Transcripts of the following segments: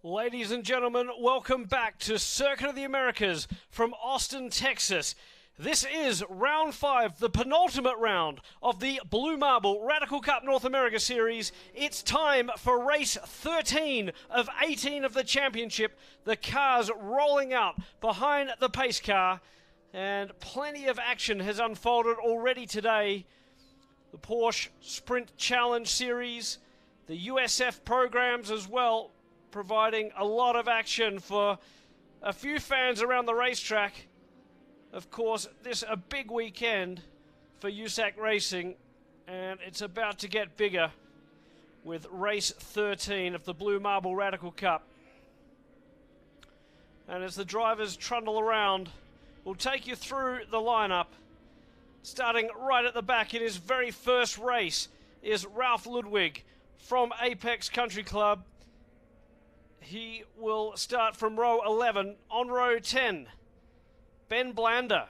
Ladies and gentlemen, welcome back to Circuit of the Americas from Austin, Texas. This is round 5, the penultimate round of the Blue Marble Radical Cup North America Series. It's time for race 13 of 18 of the championship. The cars rolling out behind the pace car, and plenty of action has unfolded already today. The Porsche Sprint Challenge Series, the USF programs as well, providing a lot of action for a few fans around the racetrack. Of course, this is a big weekend for USAC Racing, and it's about to get bigger with race 13 of the Blue Marble Radical Cup. And as the drivers trundle around, we'll take you through the lineup. Starting right at the back in his very first race is Ralph Ludwig from Apex Country Club. He will start from row 11. On row 10, Ben Blander,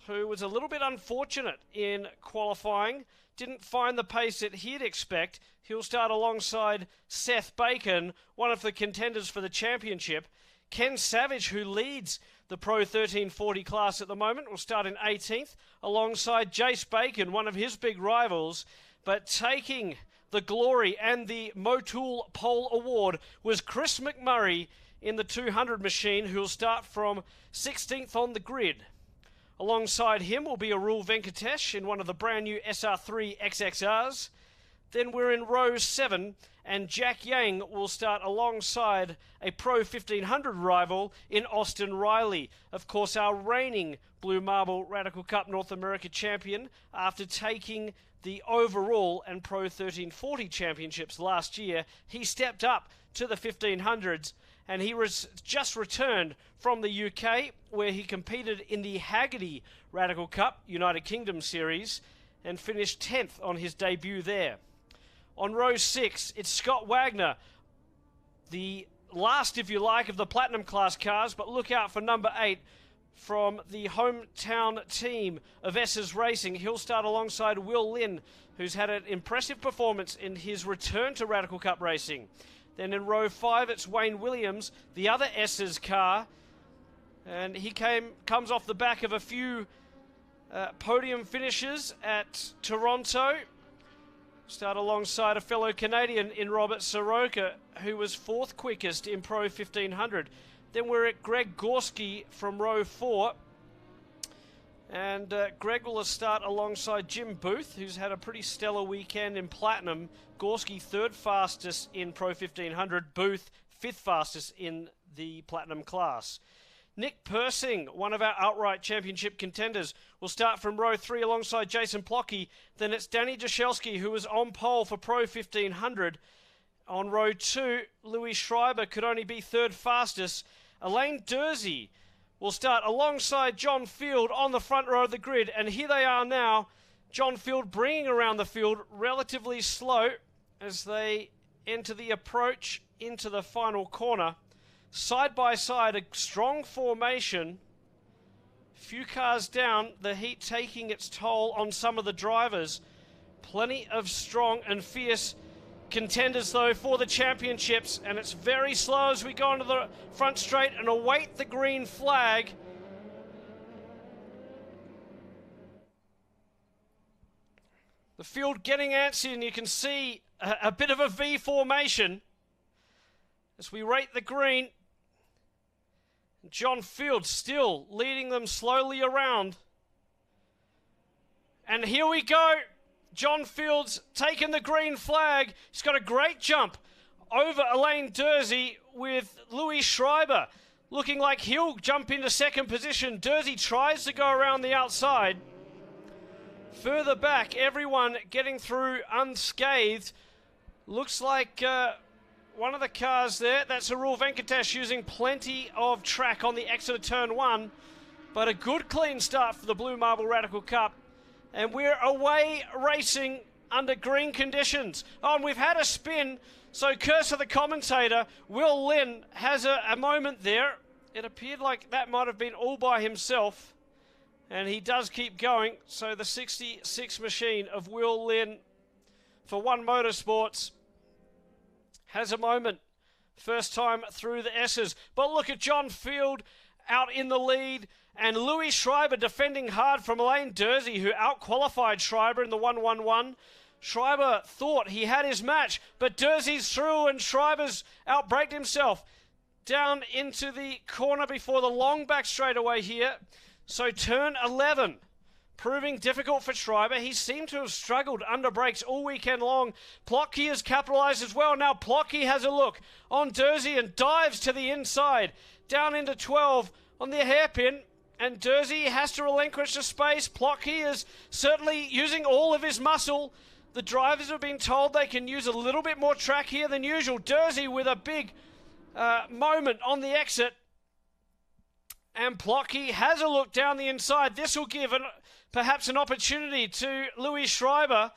who was a little bit unfortunate in qualifying, didn't find the pace that he'd expect. He'll start alongside Seth Bacon, one of the contenders for the championship. Ken Savage, who leads the Pro 1340 class at the moment, will start in 18th, alongside Jace Bacon, one of his big rivals. But taking the glory and the Motul Pole Award was Chris McMurray in the 200 machine, who'll start from 16th on the grid. Alongside him will be Arul Venkatesh in one of the brand new SR3 XXRs. Then we're in row 7, and Jack Yang will start alongside a Pro 1500 rival in Austin Riley. Of course, our reigning Blue Marble Radical Cup North America champion after taking the overall and Pro 1340 championships last year. He stepped up to the 1500s, and he was just returned from the UK, where he competed in the Haggerty Radical Cup United Kingdom Series and finished 10th on his debut there. On row 6, it's Scott Wagner, the last, if you like, of the Platinum class cars, but look out for number 8 from the hometown team of Esses Racing. He'll start alongside Will Lynn, who's had an impressive performance in his return to Radical Cup racing. Then in row 5, it's Wayne Williams, the other Esses car, and he comes off the back of a few podium finishes at Toronto. Start alongside a fellow Canadian in Robert Soroka, who was 4th quickest in Pro 1500. Then we're at Greg Gorski from row 4. And Greg will start alongside Jim Booth, who's had a pretty stellar weekend in Platinum. Gorski 3rd fastest in Pro 1500. Booth 5th fastest in the Platinum class. Nick Persing, one of our outright championship contenders, will start from row 3 alongside Jason Plocky. Then it's Danny Jashelski, who was on pole for Pro 1500. On row 2, Louis Schreiber could only be 3rd fastest. Elaine Dursey will start alongside John Field on the front row of the grid. And here they are now. John Field bringing around the field relatively slow as they enter the approach into the final corner. Side by side, a strong formation. Few cars down, the heat taking its toll on some of the drivers. Plenty of strong and fierce contenders, though, for the championships, and it's very slow as we go into the front straight and await the green flag. The field getting antsy, and you can see a bit of a V formation as we rate the green. John Field still leading them slowly around. And here we go. John Field's taken the green flag. He's got a great jump over Elaine Dursey, with Louis Schreiber looking like he'll jump into 2nd position. Dursey tries to go around the outside. Further back, everyone getting through unscathed. Looks like one of the cars there, that's Arul Venkatesh, using plenty of track on the exit of turn 1. But a good clean start for the Blue Marble Radical Cup. And we're away racing under green conditions. Oh, and we've had a spin. So Cursor, the commentator, Will Lynn, has a moment there. It appeared like that might have been all by himself. And he does keep going. So the 66 machine of Will Lynn for One Motorsports has a moment First time through the S's. But look at John Field out in the lead. And Louis Schreiber defending hard from Lane Dursey, who out-qualified Schreiber in the 1-1-1. Schreiber thought he had his match, but Dursey's through and Schreiber's outbraked himself. Down into the corner before the long back straightaway here. So turn 11. Proving difficult for Schreiber. He seemed to have struggled under brakes all weekend long. Plotke has capitalised as well. Now Plotke has a look on Dursey and dives to the inside. Down into 12 on the hairpin. And Dursey has to relinquish the space. Plotke is certainly using all of his muscle. The drivers have been told they can use a little bit more track here than usual. Dursey with a big moment on the exit. And Plotke has a look down the inside. This will give perhaps an opportunity to Louis Schreiber.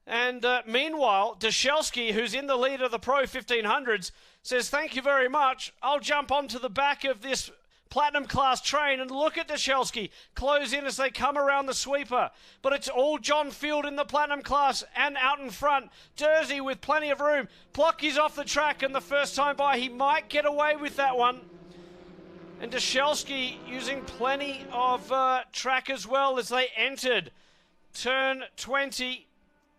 And meanwhile, Dashelsky, who's in the lead of the Pro 1500s, says, thank you very much. I'll jump onto the back of this Platinum class train and look at Dashelsky close in as they come around the sweeper. But it's all John Field in the Platinum class and out in front. Dursey with plenty of room. Plotke's off the track, and the first time by, he might get away with that one. And Dashelsky using plenty of track as well as they entered turn 20,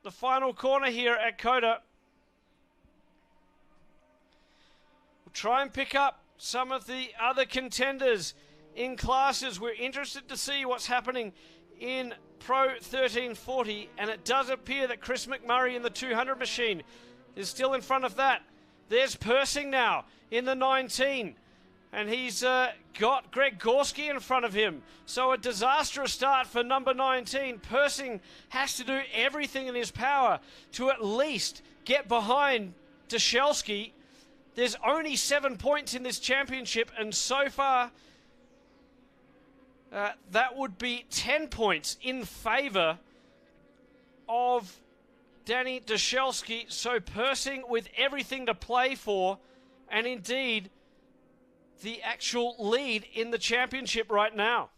the final corner here at COTA. We'll try and pick up some of the other contenders in classes. We're interested to see what's happening in Pro 1340, and it does appear that Chris McMurray in the 200 machine is still in front of that. There's Persing now in the 19, and he's got Greg Gorski in front of him. So a disastrous start for number 19. Persing has to do everything in his power to at least get behind Dashelsky. There's only 7 points in this championship, and so far that would be 10 points in favour of Danny Dashelsky. So Persing with everything to play for, and indeed the actual lead in the championship right now.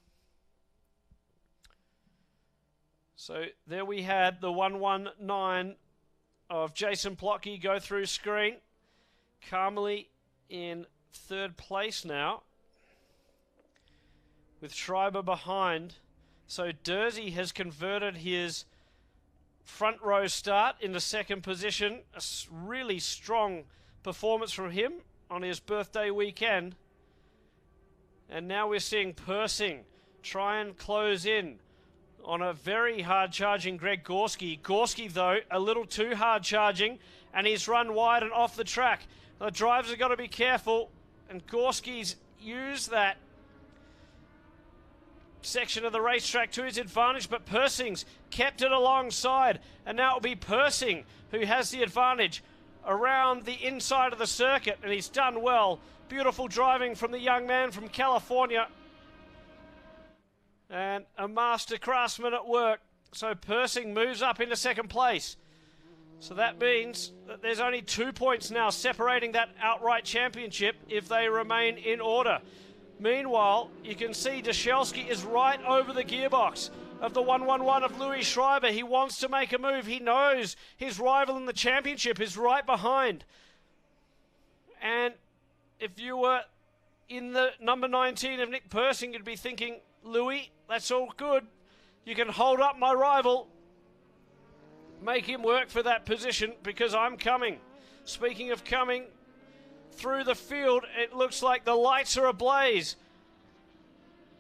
So there we had the 119 of Jason Plotke go through screen. Calmly in third place now, with Schreiber behind. So Dursey has converted his front row start into second position. A really strong performance from him on his birthday weekend. And now we're seeing Persing try and close in on a very hard-charging Greg Gorski. Gorski, though, a little too hard-charging, and he's run wide and off the track. The drivers have got to be careful, and Gorski's used that section of the racetrack to his advantage, but Persing's kept it alongside, and now it'll be Persing who has the advantage around the inside of the circuit, and he's done well. Beautiful driving from the young man from California, and a master craftsman at work. So Persing moves up into second place. So that means that there's only 2 points now separating that outright championship if they remain in order. Meanwhile, you can see Dashelsky is right over the gearbox of the 111 of Louis Schreiber. He wants to make a move. He knows his rival in the championship is right behind. And if you were in the number 19 of Nick Persing, you'd be thinking, Louis, that's all good. You can hold up my rival. Make him work for that position, because I'm coming. Speaking of coming through the field, it looks like the lights are ablaze.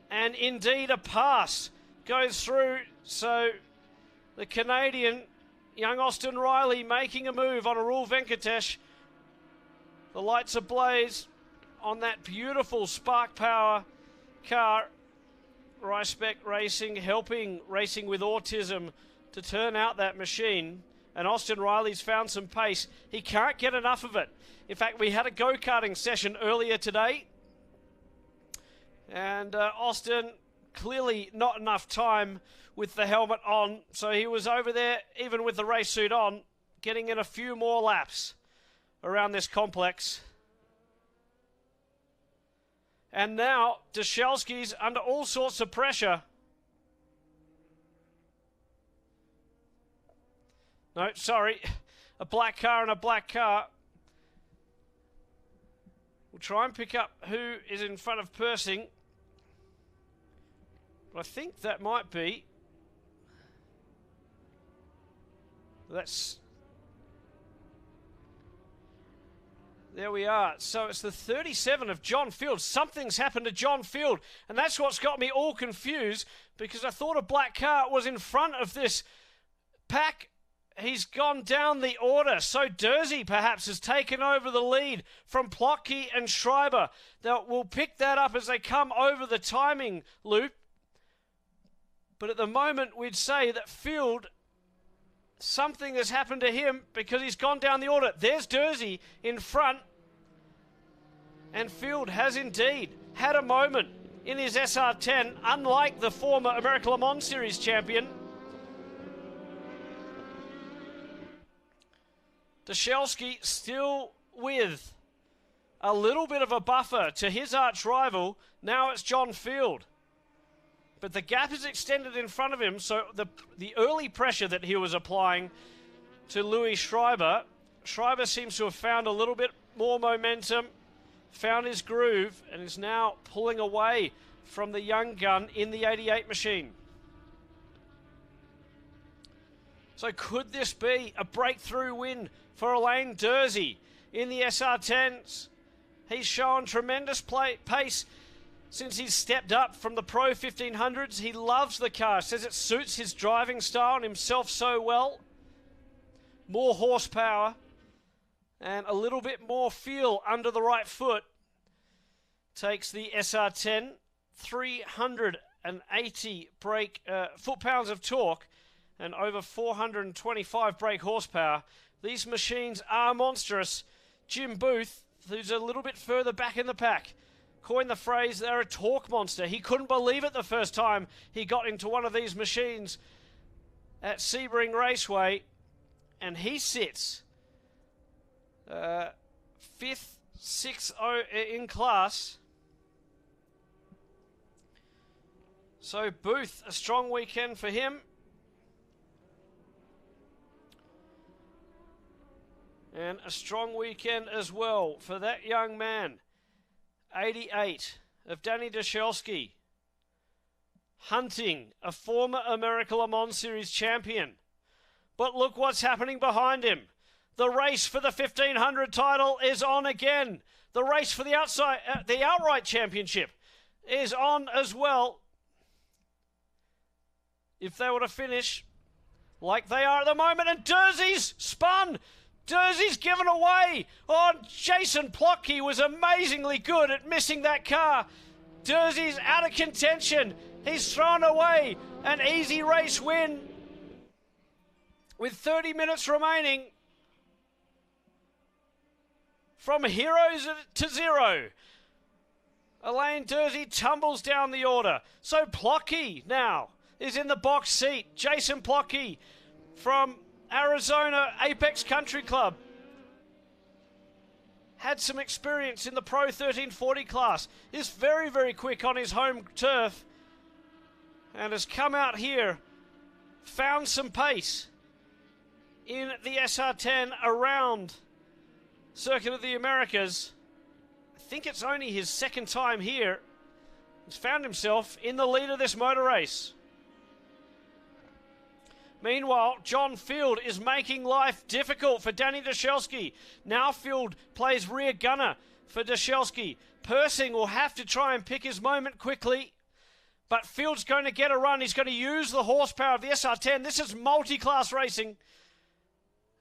And indeed a pass goes through. So the Canadian, young Austin Riley, making a move on Arul Venkatesh. The lights ablaze on that beautiful Spark Power car. Ryspec Racing helping Racing with Autism to turn out that machine, and Austin Riley's found some pace. He can't get enough of it. In fact, we had a go-karting session earlier today, and Austin clearly not enough time with the helmet on, so he was over there, even with the race suit on, getting in a few more laps around this complex. And now Dashelsky's under all sorts of pressure. No, sorry, a black car and a black car. We'll try and pick up who is in front of Persing. But I think that might be... There we are. So it's the 37 of John Field. Something's happened to John Field. And that's what's got me all confused, because I thought a black car was in front of this pack. He's gone down the order. So Dursey perhaps has taken over the lead from Plotke and Schreiber. We'll pick that up as they come over the timing loop. But at the moment, we'd say that Field, something has happened to him because he's gone down the order. There's Dursey in front. And Field has indeed had a moment in his SR10, unlike the former American Le Mans Series champion. Dushelski still with a little bit of a buffer to his arch rival. Now it's John Field. But the gap is extended in front of him, so the early pressure that he was applying to Louis Schreiber seems to have found a little bit more momentum, found his groove, and is now pulling away from the young gun in the 88 machine. So could this be a breakthrough win for Alain Dursey in the SR10s? He's shown tremendous pace since he's stepped up from the Pro 1500s. He loves the car, says it suits his driving style and himself so well. More horsepower and a little bit more feel under the right foot takes the SR10, 380 foot-pounds of torque and over 425 brake horsepower. These machines are monstrous. Jim Booth, who's a little bit further back in the pack, coined the phrase, they're a torque monster. He couldn't believe it the first time he got into one of these machines at Sebring Raceway, and he sits 5th, 6th in class. So Booth, a strong weekend for him. And a strong weekend as well for that young man. 88 of Danny Dushelski, hunting a former American Le Mans Series champion. But look what's happening behind him. The race for the 1500 title is on again. The race for the outright championship is on as well. If they were to finish like they are at the moment, and Dursey's spun. Dursey's given away. Oh, Jason Plotke was amazingly good at missing that car. Dursey's out of contention. He's thrown away an easy race win with 30 minutes remaining. From heroes to zero, Alain Dursey tumbles down the order. So Plotke now is in the box seat. Jason Plotke from Arizona Apex Country Club. Had some experience in the Pro 1340 class. Is very, very quick on his home turf. And has come out here, found some pace in the SR10 around Circuit of the Americas. I think it's only his second time here. He's found himself in the lead of this motor race. Meanwhile, John Field is making life difficult for Danny Dushelski. Now Field plays rear gunner for Dushelski. Persing will have to try and pick his moment quickly. But Field's going to get a run. He's going to use the horsepower of the SR10. This is multi-class racing.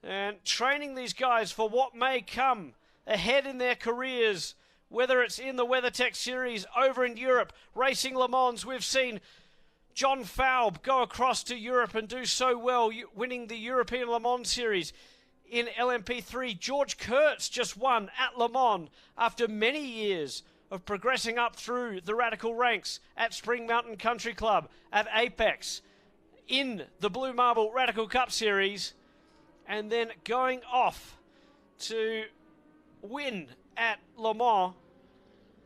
And training these guys for what may come ahead in their careers. Whether it's in the WeatherTech Series, over in Europe, racing Le Mans. We've seen John Faub go across to Europe and do so well, winning the European Le Mans Series in LMP3. George Kurtz just won at Le Mans after many years of progressing up through the radical ranks at Spring Mountain Country Club, at Apex, in the Blue Marble Radical Cup Series, and then going off to win at Le Mans.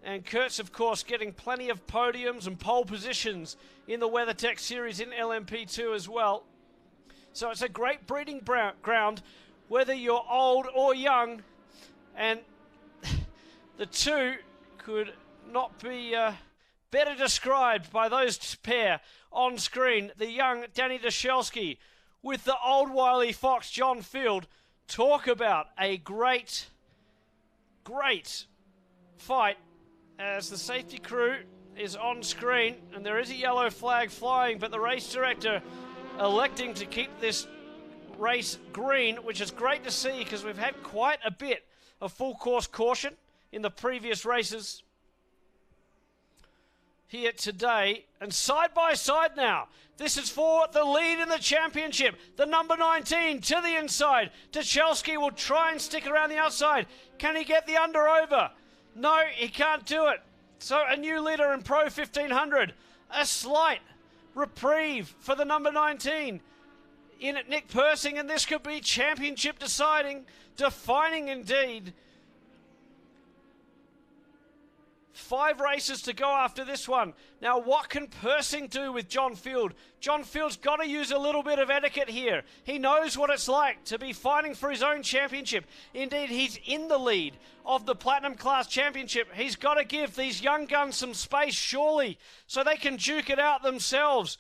And Kurtz, of course, getting plenty of podiums and pole positions in the WeatherTech Series in LMP2 as well. So it's a great breeding ground, whether you're old or young. And The two could not be better described by those pair on screen. The young Danny Dashelski with the old wily fox John Field. Talk about a great fight as the safety crew is on screen, and there is a yellow flag flying, but the race director electing to keep this race green, which is great to see because we've had quite a bit of full course caution in the previous races here today. And side by side now, this is for the lead in the championship. The number 19 to the inside. Dashelski will try and stick around the outside. Can he get the under over? No, he can't do it. So a new leader in Pro 1500. A slight reprieve for the number 19 in at Nick Persing, and this could be championship defining indeed. 5 races to go after this one. Now, what can Persing do with John Field? John Field's got to use a little bit of etiquette here. He knows what it's like to be fighting for his own championship. Indeed, he's in the lead of the Platinum Class Championship. He's got to give these young guns some space, surely, so they can duke it out themselves.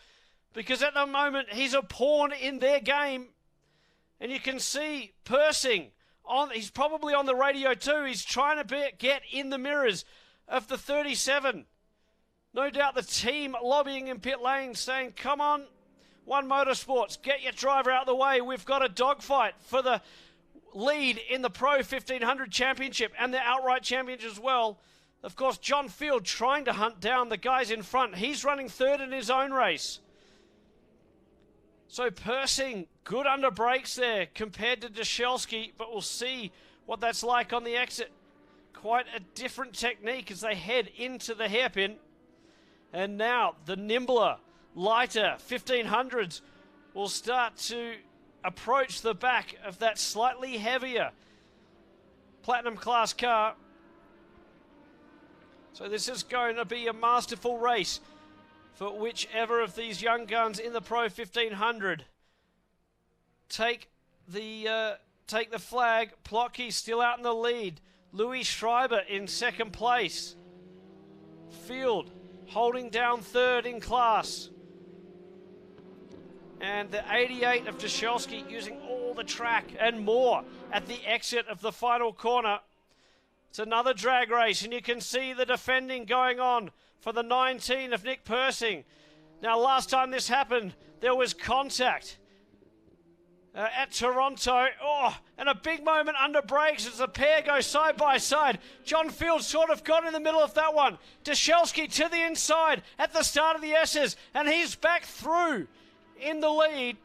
Because at the moment, he's a pawn in their game. And you can see Persing, he's probably on the radio too. He's trying to get in the mirrors of the 37. No doubt the team lobbying in pit lane saying, come on, One Motorsports, get your driver out of the way. We've got a dogfight for the lead in the Pro 1500 Championship and the outright championship as well. Of course, John Field trying to hunt down the guys in front. He's running third in his own race. So Persing, good under brakes there compared to Dashelski, but we'll see what that's like on the exit. Quite a different technique as they head into the hairpin. And now the nimbler, lighter 1500s will start to approach the back of that slightly heavier Platinum Class car. So this is going to be a masterful race for whichever of these young guns in the Pro 1500 take the flag. Plotke still out in the lead. Louis Schreiber in second place. Field holding down third in class. And the 88 of Dashelski using all the track and more at the exit of the final corner. It's another drag race, and you can see the defending going on for the 19 of Nick Persing. Now, last time this happened, there was contact at Toronto. Oh, and a big moment under brakes as the pair go side by side. John Field sort of got in the middle of that one. Dashelski to the inside at the start of the S's, and he's back through in the lead.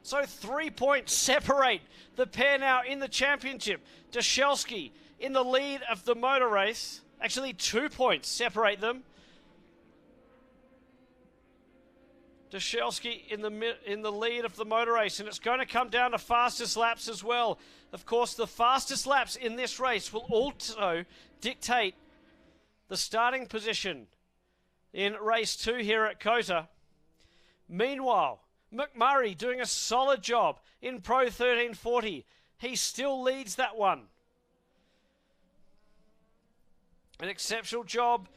So 3 points separate the pair now in the championship. Dashelski in the lead of the motor race. Actually, 2 points separate them. Dashelski in the lead of the motor race, and it's going to come down to fastest laps as well. Of course, the fastest laps in this race will also dictate the starting position in race 2 here at COTA. Meanwhile, McMurray doing a solid job in Pro 1340. He still leads that one. An exceptional job.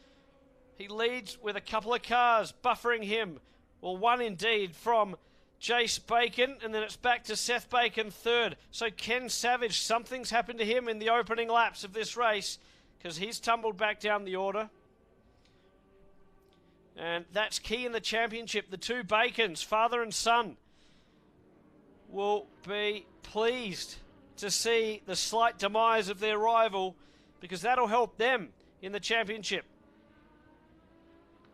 He leads with a couple of cars buffering him. Well, one indeed from Jace Bacon, and then it's back to Seth Bacon third. So Ken Savage, something's happened to him in the opening laps of this race because he's tumbled back down the order. And that's key in the championship. The two Bacons, father and son, will be pleased to see the slight demise of their rival because that'll help them in the championship.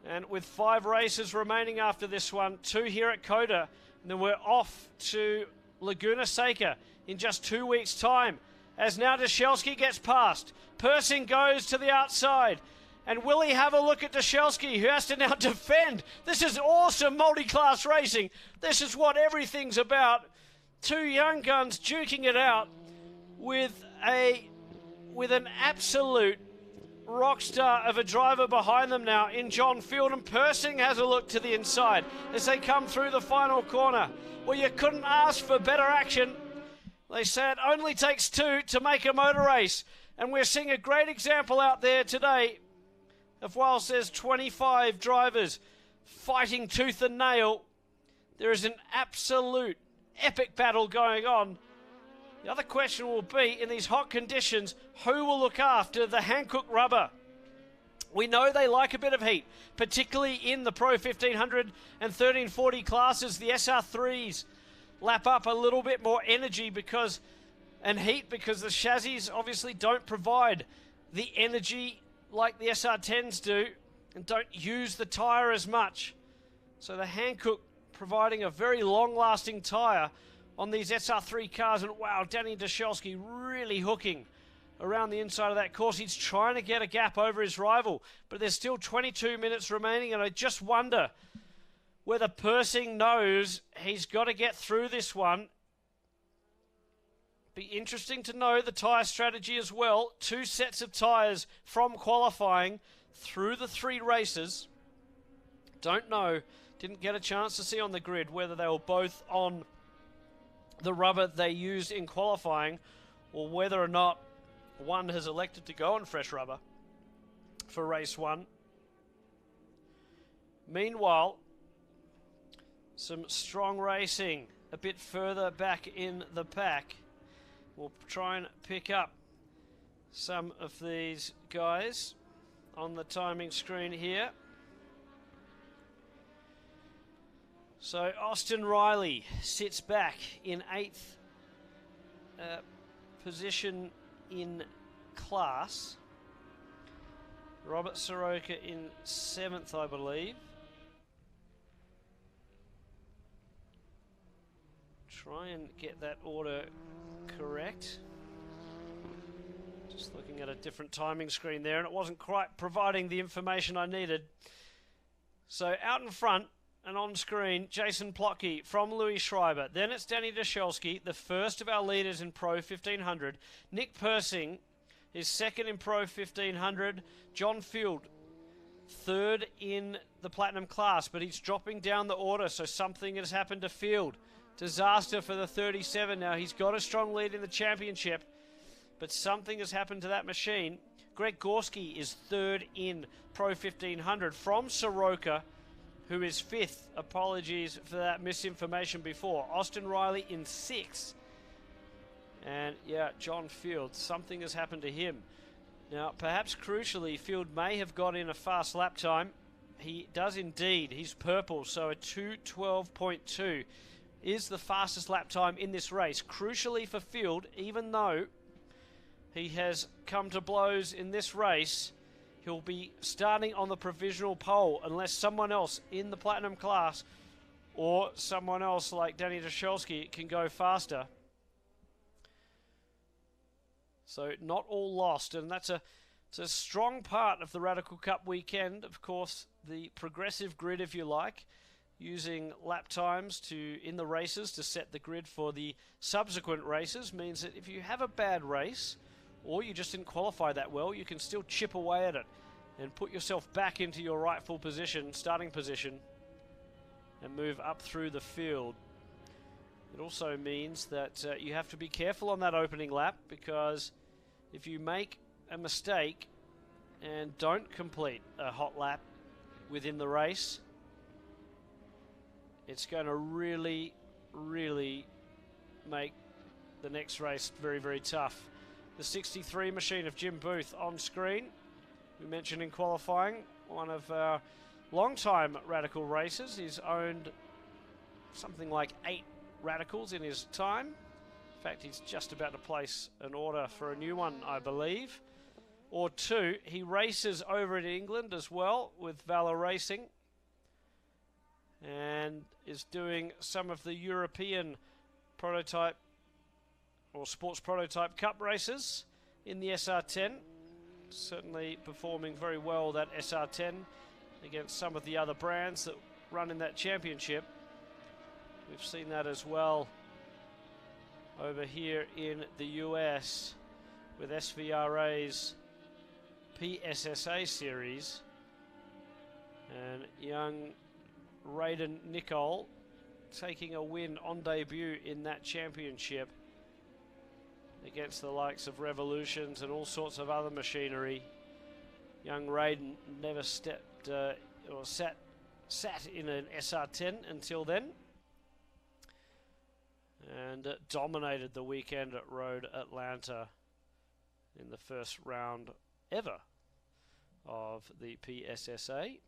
And with 5 races remaining after this one, 2 here at COTA, and then we're off to Laguna Seca in just 2 weeks' time. As now Dashelski gets past. Persing goes to the outside. And will he have a look at Dashelski, who has to now defend? This is awesome multi-class racing. This is what everything's about. 2 young guns duking it out with an absolute rock star of a driver behind them now in John Field, and Persing has a look to the inside as they come through the final corner. Well, you couldn't ask for better action. They say it only takes two to make a motor race, and we're seeing a great example out there today of, whilst there's 25 drivers fighting tooth and nail, there is an absolute epic battle going on. The other question will be, in these hot conditions, who will look after the Hankook rubber? We know they like a bit of heat, particularly in the Pro 1500 and 1340 classes. The SR3s lap up a little bit more energy and heat because the chassis obviously don't provide the energy like the SR10s do and don't use the tyre as much. So the Hankook providing a very long-lasting tyre on these SR3 cars. And wow, Danny Dashelski really hooking around the inside of that course. He's trying to get a gap over his rival, but there's still 22 minutes remaining, and I just wonder whether Persing knows he's got to get through this one. Be interesting to know the tyre strategy as well. 2 sets of tyres from qualifying through the 3 races. Don't know, didn't get a chance to see on the grid whether they were both on the rubber they used in qualifying or whether or not one has elected to go on fresh rubber for race 1. Meanwhile, some strong racing a bit further back in the pack. We'll try and pick up some of these guys on the timing screen here. So Austin Riley sits back in 8th position in class. Robert Soroka in 7th, I believe. Try and get that order correct. Just looking at a different timing screen there, and it wasn't quite providing the information I needed. So out in front and on screen, Jason Plotke from Louis Schreiber. Then it's Danny Dashelski, the first of our leaders in Pro 1500. Nick Persing is second in Pro 1500. John Field, third in the Platinum class, but he's dropping down the order, so something has happened to Field. Disaster for the 37 now. He's got a strong lead in the championship, but something has happened to that machine. Greg Gorski is third in Pro 1500 from Soroka, who is 5th. Apologies for that misinformation before. Austin Riley in 6th. And yeah, John Field, something has happened to him. Now, perhaps crucially, Field may have got in a fast lap time. He does indeed. He's purple, so a 2:12.2 is the fastest lap time in this race. Crucially for Field, even though he has come to blows in this race, he'll be starting on the provisional pole unless someone else in the Platinum class or someone else like Danny Dashelski can go faster. So not all lost, and it's a strong part of the Radical Cup weekend. Of course, the progressive grid, if you like, using lap times in the races to set the grid for the subsequent races, means that if you have a bad race or you just didn't qualify that well, you can still chip away at it and put yourself back into your rightful position, starting position, and move up through the field. It also means that you have to be careful on that opening lap, because if you make a mistake and don't complete a hot lap within the race, it's going to really, really make the next race very, very tough. The 63 machine of Jim Booth on screen. We mentioned in qualifying, one of our long-time Radical racers. He's owned something like 8 Radicals in his time. In fact, he's just about to place an order for a new one, I believe, or 2. He races over in England as well with Valor Racing, and is doing some of the European prototype or Sports Prototype Cup races in the SR10. Certainly performing very well, that SR10, against some of the other brands that run in that championship. We've seen that as well over here in the US with SVRA's PSSA series, and young Raiden Nicol taking a win on debut in that championship. against the likes of Revolutions and all sorts of other machinery. Young Raiden never stepped or sat in an SR10 until then, and dominated the weekend at Road Atlanta in the first round ever of the PSSA.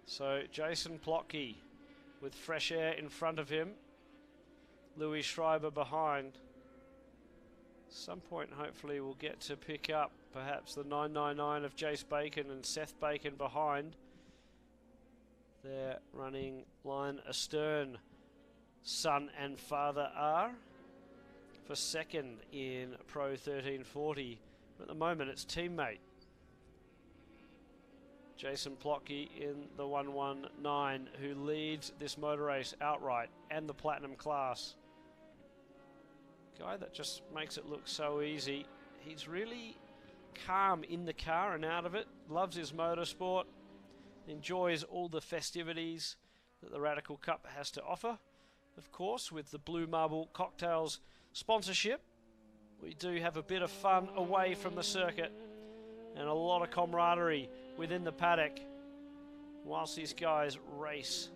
So Jason Plotke with fresh air in front of him, Louis Schreiber behind. Some point hopefully we'll get to pick up perhaps the 999 of Jace Bacon and Seth Bacon behind. They're running line astern. Son and father are for second in Pro 1340. At the moment it's teammate Jason Plotke in the 119 who leads this motor race outright and the Platinum class. Guy that just makes it look so easy. He's really calm in the car and out of it. Loves his motorsport. Enjoys all the festivities that the Radical Cup has to offer. Of course, with the Blue Marble Cocktails sponsorship, we do have a bit of fun away from the circuit and a lot of camaraderie within the paddock whilst these guys race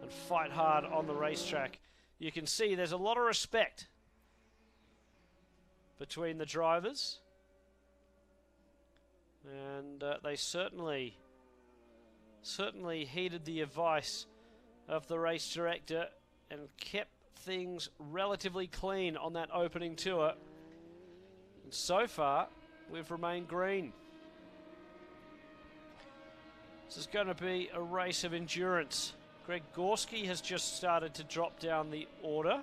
and fight hard on the racetrack. You can see there's a lot of respect between the drivers, and they certainly heeded the advice of the race director and kept things relatively clean on that opening tour. And so far, we've remained green. This is going to be a race of endurance. Greg Gorski has just started to drop down the order.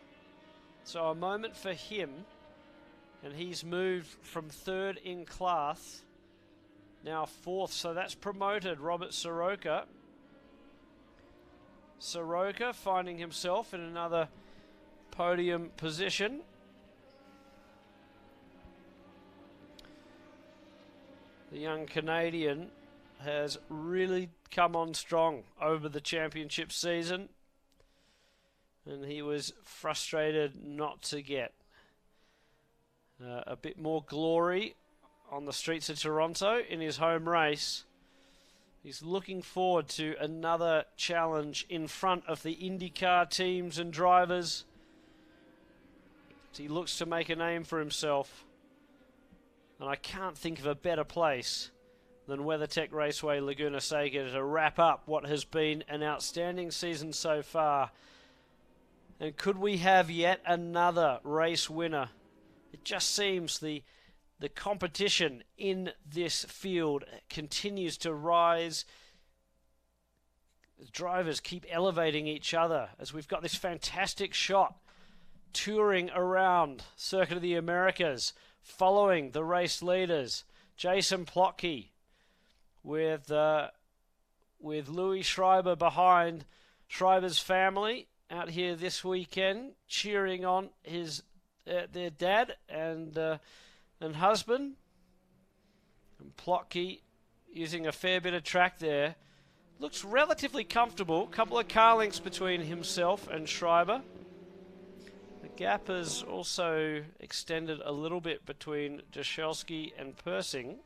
So a moment for him. And he's moved from third in class, now fourth. So that's promoted Robert Soroka. Soroka finding himself in another podium position. The young Canadian has really come on strong over the championship season, and he was frustrated not to get a bit more glory on the streets of Toronto in his home race. He's looking forward to another challenge in front of the IndyCar teams and drivers. He looks to make a name for himself, and I can't think of a better place than WeatherTech Raceway Laguna Seca to wrap up what has been an outstanding season so far. And could we have yet another race winner? It just seems the competition in this field continues to rise. The drivers keep elevating each other as we've got this fantastic shot touring around Circuit of the Americas, following the race leaders. Jason Plotke with Louis Schreiber behind. Schreiber's family out here this weekend cheering on their dad and husband. And Plotke using a fair bit of track there. Looks relatively comfortable. Couple of car lengths between himself and Schreiber. The gap has also extended a little bit between Jashelski and Persing.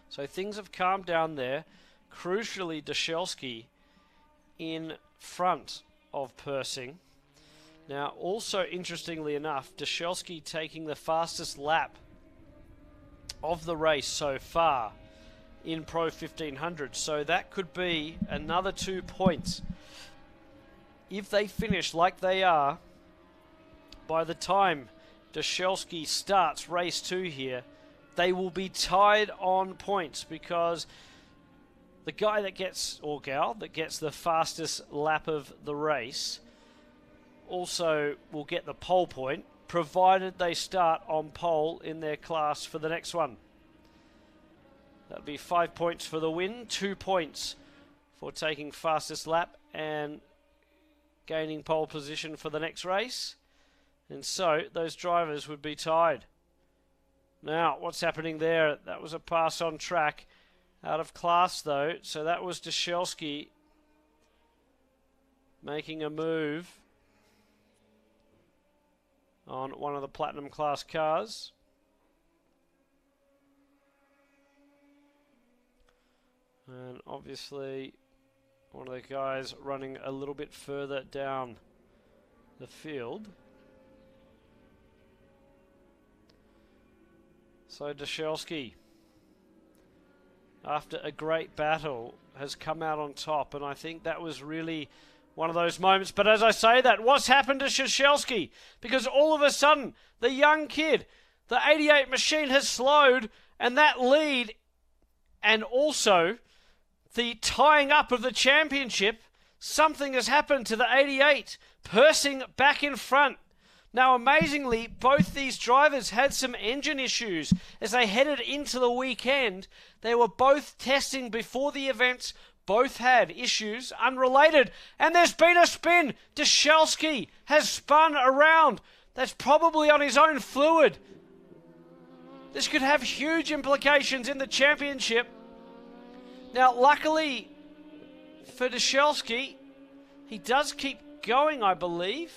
So things have calmed down there. Crucially, Jashelski in front of Persing. Now, also interestingly enough, Jashelski taking the fastest lap of the race so far in Pro 1500. So that could be another 2 points. If they finish like they are, by the time Jashelski starts race 2 here, they will be tied on points, because the guy that gets, or gal, that gets the fastest lap of the race also will get the pole point, provided they start on pole in their class for the next one. That'll be 5 points for the win, 2 points for taking fastest lap and gaining pole position for the next race. And so those drivers would be tied. Now, what's happening there? That was a pass on track. Out of class, though. So that was Jashelski making a move. on one of the Platinum Class cars. And obviously one of the guys running a little bit further down the field. So Dushelski, after a great battle, has come out on top, and I think that was really one of those moments. But as I say that, what's happened to Dushelski? Because all of a sudden, the young kid, the 88 machine has slowed, and that lead, and also the tying up of the championship, something has happened to the 88, Persing back in front. Now, amazingly, both these drivers had some engine issues as they headed into the weekend. They were both testing before the events. Both had issues unrelated. And there's been a spin. Dushelski has spun around. That's probably on his own fluid. This could have huge implications in the championship. Now, luckily for Dushelski, he does keep going, I believe.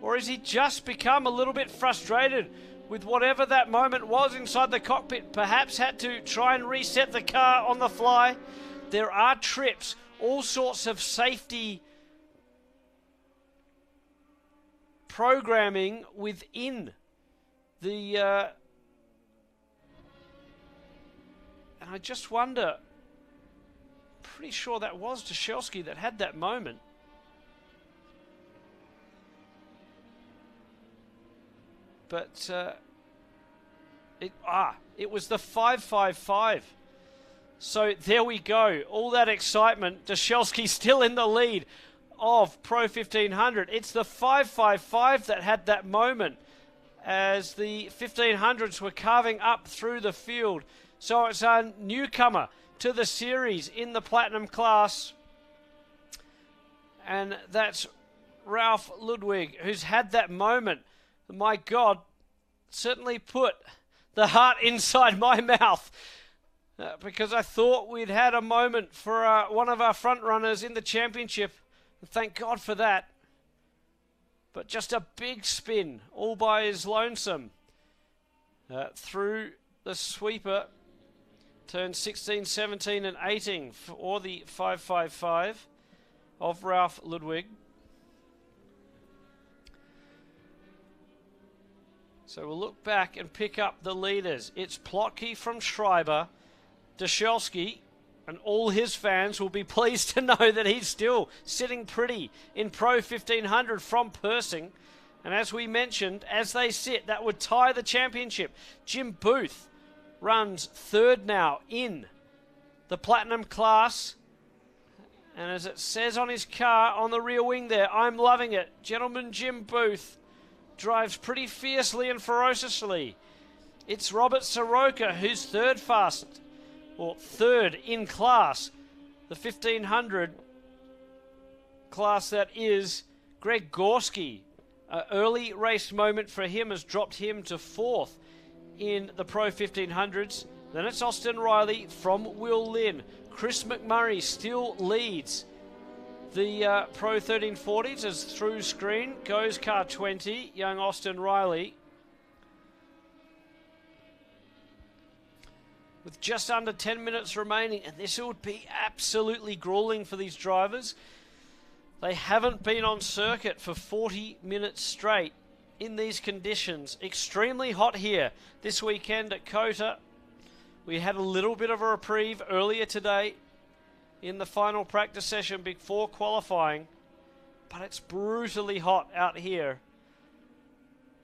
Or has he just become a little bit frustrated with whatever that moment was inside the cockpit? Perhaps had to try and reset the car on the fly. There are trips, all sorts of safety programming within the... and I just wonder, pretty sure that was Dushelski that had that moment. But it was the 555. So there we go. All that excitement. Dushelski still in the lead of Pro 1500. It's the 555 that had that moment as the 1500s were carving up through the field. So it's a newcomer to the series in the Platinum class. And that's Ralph Ludwig, who's had that moment. My God, certainly put the heart inside my mouth because I thought we'd had a moment for one of our front runners in the championship. And thank God for that. But just a big spin all by his lonesome through the sweeper. Turns 16, 17 and 18 for the 555 of Ralph Ludwig. So we'll look back and pick up the leaders. It's Plotke from Schreiber, Dushelski, and all his fans will be pleased to know that he's still sitting pretty in Pro 1500 from Persing. And as we mentioned, as they sit, that would tie the championship. Jim Booth runs third now in the Platinum class. And as it says on his car on the rear wing there, I'm loving it. Gentleman Jim Booth drives pretty fiercely and ferociously. It's Robert Soroka who's third in class. The 1500 class that is. Greg Gorski. An early race moment for him has dropped him to fourth in the Pro 1500s. Then it's Austin Riley from Will Lynn. Chris McMurray still leads the Pro 1340s as through screen goes car 20, young Austin Riley. With just under 10 minutes remaining, and this would be absolutely grueling for these drivers. They haven't been on circuit for 40 minutes straight in these conditions. Extremely hot here this weekend at COTA. We had a little bit of a reprieve earlier today in the final practice session before qualifying, but it's brutally hot out here.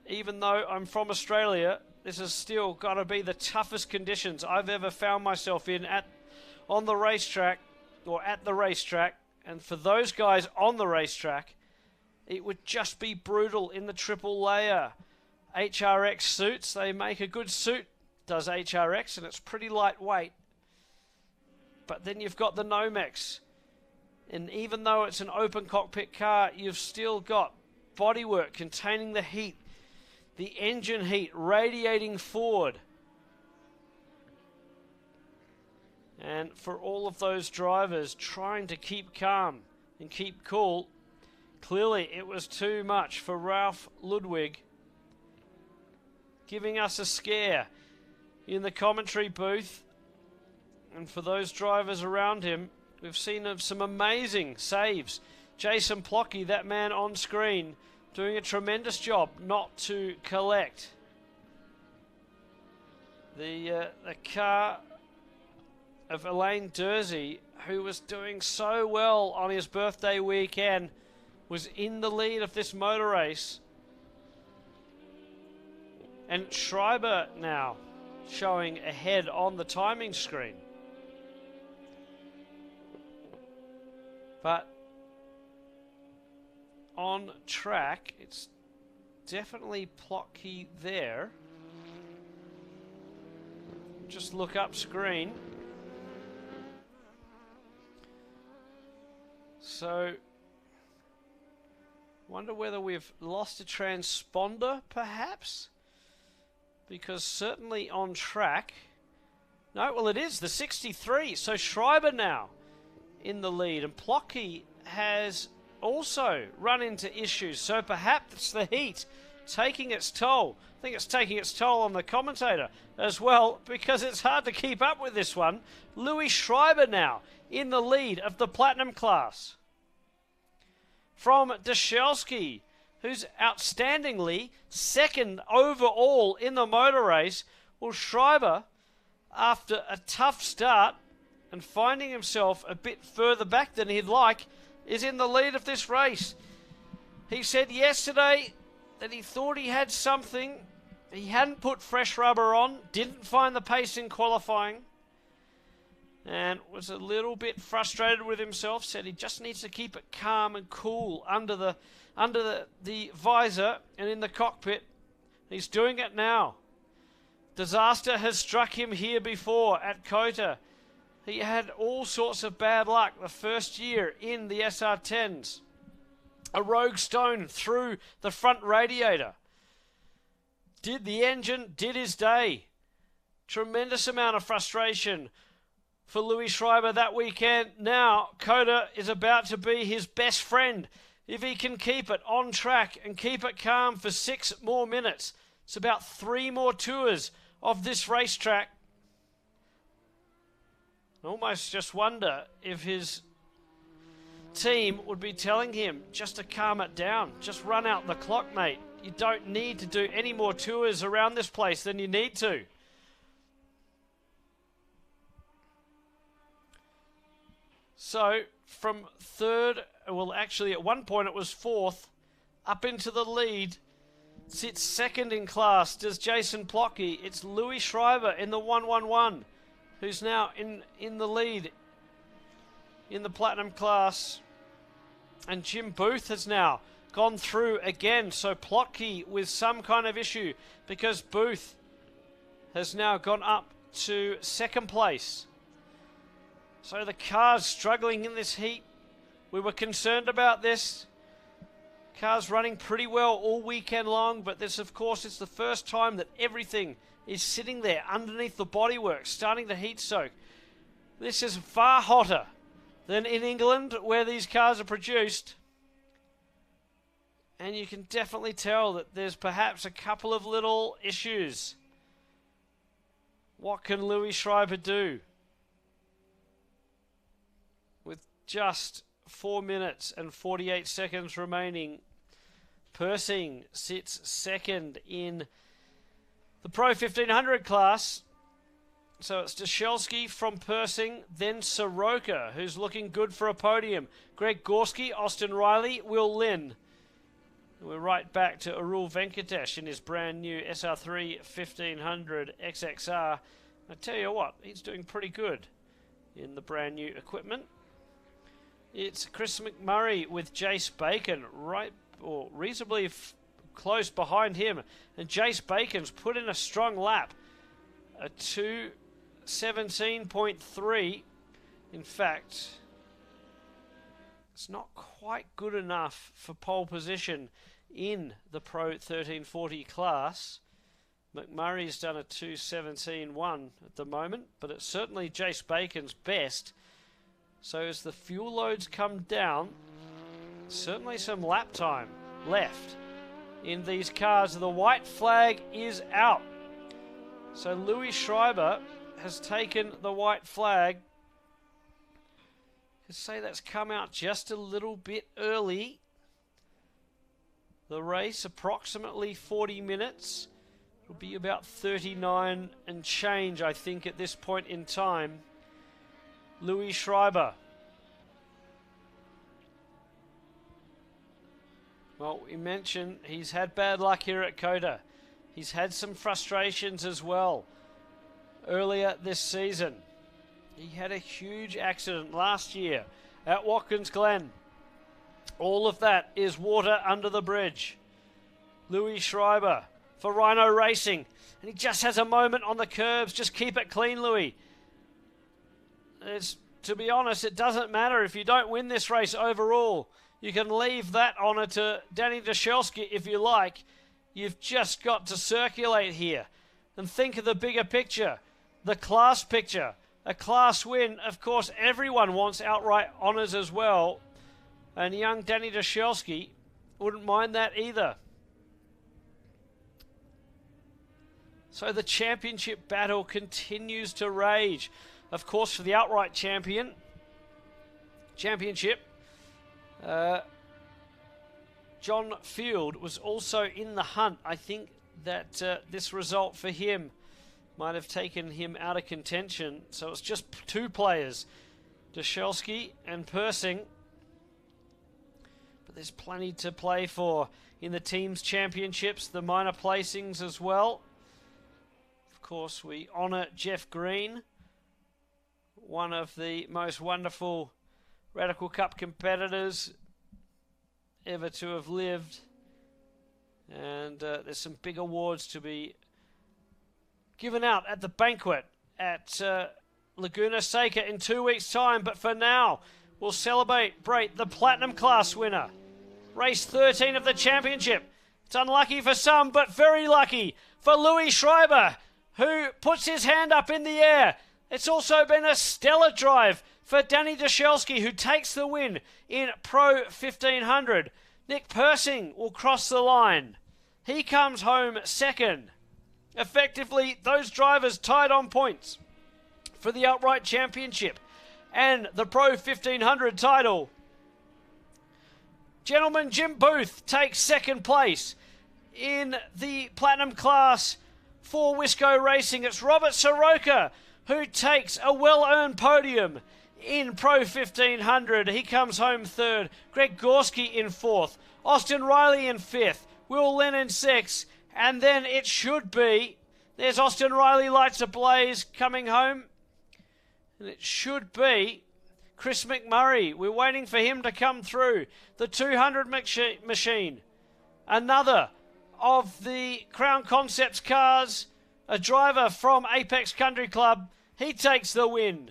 Even though I'm from Australia, this has still got to be the toughest conditions I've ever found myself in on the racetrack or at the racetrack. And for those guys on the racetrack, it would just be brutal in the triple layer HRX suits. They make a good suit, does HRX, and it's pretty lightweight. But then you've got the Nomex. And even though it's an open cockpit car, you've still got bodywork containing the heat, the engine heat radiating forward. And for all of those drivers trying to keep calm and keep cool, Clearly, it was too much for Ralph Ludwig, giving us a scare in the commentary booth. And for those drivers around him, we've seen some amazing saves. Jason Plocky, that man on screen, doing a tremendous job not to collect the car of Elaine Dursey, who was doing so well on his birthday weekend, was in the lead of this motor race. And Schreiber now showing ahead on the timing screen. But on track, it's definitely Plocky there. Just look up screen. So, wonder whether we've lost a transponder, perhaps? Because certainly on track. No, well, it is the 63. So Schreiber now in the lead, and Plocky has also run into issues. So perhaps it's the heat taking its toll. I think it's taking its toll on the commentator as well, because it's hard to keep up with this one. Louis Schreiber now in the lead of the Platinum class. From Dashelski, who's outstandingly second overall in the motor race. Well, Schreiber, after a tough start and finding himself a bit further back than he'd like, is in the lead of this race. He said yesterday that he thought he had something. He hadn't put fresh rubber on, didn't find the pace in qualifying, and was a little bit frustrated with himself. Said he just needs to keep it calm and cool under the visor and in the cockpit. He's doing it now. Disaster has struck him here before at COTA. He had all sorts of bad luck the first year in the SR10s. A rogue stone through the front radiator. The engine did his day. Tremendous amount of frustration for Louis Schreiber that weekend. Now, COTA is about to be his best friend if he can keep it on track and keep it calm for 6 more minutes. It's about 3 more tours of this racetrack. I almost just wonder if his team would be telling him just to calm it down. Just run out the clock, mate. You don't need to do any more tours around this place than you need to. So, from third, well, actually at one point it was fourth, up into the lead, sits second in class, does Jason Plocky. It's Louis Schreiber in the 111, who's now in the lead in the Platinum class. And Jim Booth has now gone through again. So Plocky with some kind of issue, because Booth has now gone up to second place. So the car's struggling in this heat. We were concerned about this. Car's running pretty well all weekend long, but this, of course, it's the first time that everything is sitting there underneath the bodywork, starting to heat soak. This is far hotter than in England, where these cars are produced. And you can definitely tell that there's perhaps a couple of little issues. What can Louis Schreiber do? With just 4 minutes and 48 seconds remaining, Persing sits second in the Pro 1500 class. So it's Dashelski from Persing, then Soroka, who's looking good for a podium. Greg Gorski, Austin Riley, Will Lynn. We're right back to Arul Venkatesh in his brand new SR3 1500 XXR. I tell you what, he's doing pretty good in the brand new equipment. It's Chris McMurray with Jace Bacon right or reasonably close behind him. And Jace Bacon's put in a strong lap. A 2:17.3. In fact, it's not quite good enough for pole position in the Pro 1340 class. McMurray's done a 2:17.1 at the moment, but it's certainly Jace Bacon's best. So as the fuel loads come down, certainly some lap time left in these cars. The white flag is out. So Louis Schreiber has taken the white flag. I'd say that's come out just a little bit early. The race, approximately 40 minutes. It'll be about 39 and change, I think, at this point in time. Louis Schreiber. Well, we mentioned he's had bad luck here at COTA. He's had some frustrations as well earlier this season. He had a huge accident last year at Watkins Glen. All of that is water under the bridge. Louis Schreiber for Rhino Racing. And he just has a moment on the curbs. Just keep it clean, Louis. To be honest, it doesn't matter if you don't win this race overall. You can leave that honour to Danny Dashelski if you like. You've just got to circulate here and think of the bigger picture, the class picture. A class win, of course, everyone wants outright honours as well. And young Danny Dashelski wouldn't mind that either. So the championship battle continues to rage. Of course, for the outright championship, John Field was also in the hunt. I think that this result for him might have taken him out of contention. So it's just two players, Dashelski and Persing. But there's plenty to play for in the team's championships, the minor placings as well. Of course, we honour Jeff Green, one of the most wonderful Radical Cup competitors ever to have lived. And there's some big awards to be given out at the banquet at Laguna Seca in 2 weeks' time. But for now, we'll celebrate the Platinum Class winner. Race 13 of the championship. It's unlucky for some, but very lucky for Louis Schreiber, who puts his hand up in the air. It's also been a stellar drive for Danny Dashelski, who takes the win in Pro 1500. Nick Persing will cross the line. He comes home second. Effectively, those drivers tied on points for the outright championship and the Pro 1500 title. Gentleman Jim Booth takes second place in the Platinum Class for Wisco Racing. It's Robert Soroka who takes a well-earned podium in Pro 1500. He comes home third. Greg Gorski in fourth. Austin Riley in fifth. Will Lynn in sixth. And then it should be, there's Austin Riley lights ablaze coming home. And it should be Chris McMurray. We're waiting for him to come through. The 200 machine. Another of the Crown Concepts cars. A driver from Apex Country Club. He takes the win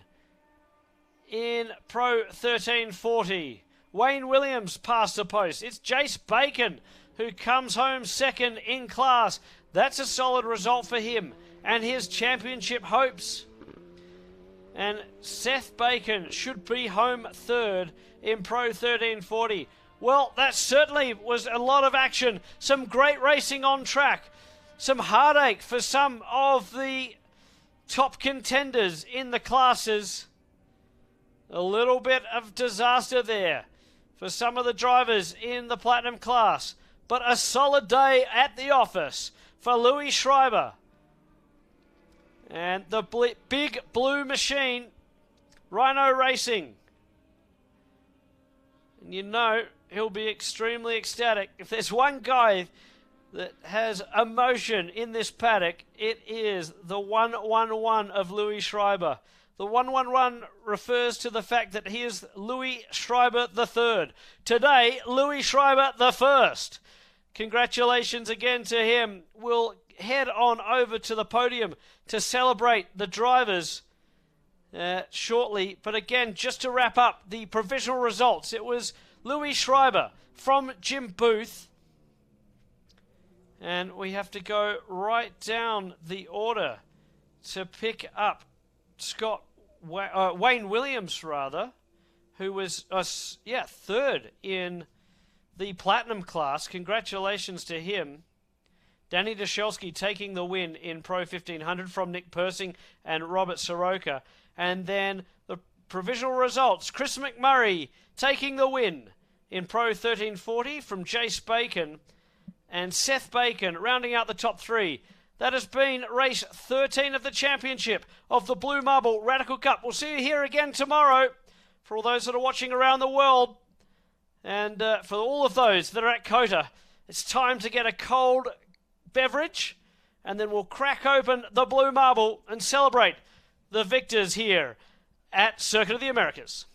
in Pro 1340. Wayne Williams past the post. It's Jace Bacon who comes home second in class. That's a solid result for him and his championship hopes. And Seth Bacon should be home third in Pro 1340. Well, that certainly was a lot of action. Some great racing on track. Some heartache for some of the top contenders in the classes. A little bit of disaster there for some of the drivers in the Platinum class. But a solid day at the office for Louis Schreiber. And the big blue machine, Rhino Racing. And you know he'll be extremely ecstatic. If there's one guy that has emotion in this paddock, it is the 111 of Louis Schreiber. The 111 refers to the fact that he is Louis Schreiber III. Today, Louis Schreiber I. Congratulations again to him. We'll head on over to the podium to celebrate the drivers shortly. But again, just to wrap up the provisional results, it was Louis Schreiber from Jim Booth. And we have to go right down the order to pick up Wayne Williams, rather, who was third in the Platinum class. Congratulations to him. Danny Dashelski taking the win in Pro 1500 from Nick Persing and Robert Soroka. And then the provisional results. Chris McMurray taking the win in Pro 1340 from Jace Bacon and Seth Bacon rounding out the top three. That has been race 13 of the championship of the Blue Marble Radical Cup. We'll see you here again tomorrow for all those that are watching around the world. And for all of those that are at COTA, it's time to get a cold beverage, and then we'll crack open the Blue Marble and celebrate the victors here at Circuit of the Americas.